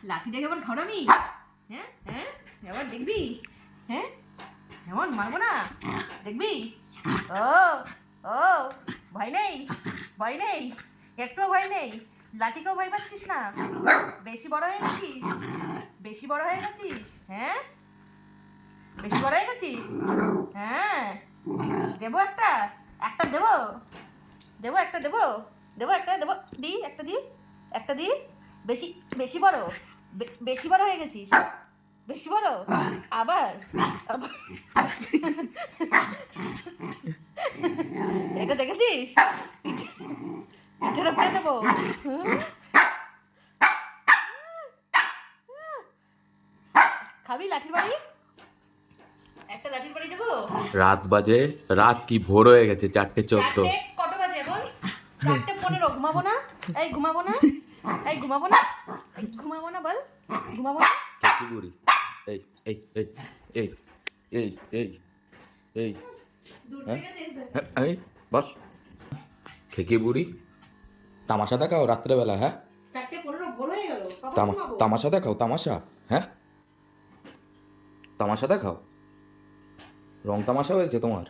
লাঠি দেখে আবার ঘরামি? হ্যাঁ হ্যাঁ, এবার দেখবি? হ্যাঁ, এমন মারবো না, দেখবি? ও ও, ভয় নেই, ভয় নেই, একটুও ভয় নেই, লাঠিকেও ভয় পাচ্ছিস না? বেশি বড় হয়ে গেছিস, বেশি বড় হয়ে গেছিস, হ্যাঁ বেশি বড় হয়ে গেছিস। হ্যাঁ, দেবো একটা, একটা দেবো, দেবো একটা, দেবো দেবো একটা, দেবো, দি একটা, দি একটা, দি। বেশি বেশি বড়, বেশি বড় হয়ে গেছিস, বেশি বড়, আবার আবার। এটা দেখেছিস? পিঠের উপরে দেবো। খাবি লাঠির বাড়ি? একটা লাঠির বাড়ি দেবো। রাত বাজে, রাত কি ভোর হয়ে গেছে, 4:14। কত বাজে এখন? 4:15। ঘুমাবো না? এই ঘুমাবো না? এই ঘুমাবো না? এই ঘুমাবো না বল? ঘুমাবো না? কি বুড়ি? এই এই এই এই এই এই এই দূর হ্যাঁ থেকে দেখবে। হ্যাঁ, এই বস। খেকি বুড়ি, তামাশা দেখাও রাত্রেবেলা? হ্যাঁ, 4:15 ভোর হয়ে গেল। কখন ঘুমাবো? তামাশা দেখাও, তামাশা। হ্যাঁ, তামাশা দেখাও। রং তামাশা হয়েছে তোমার?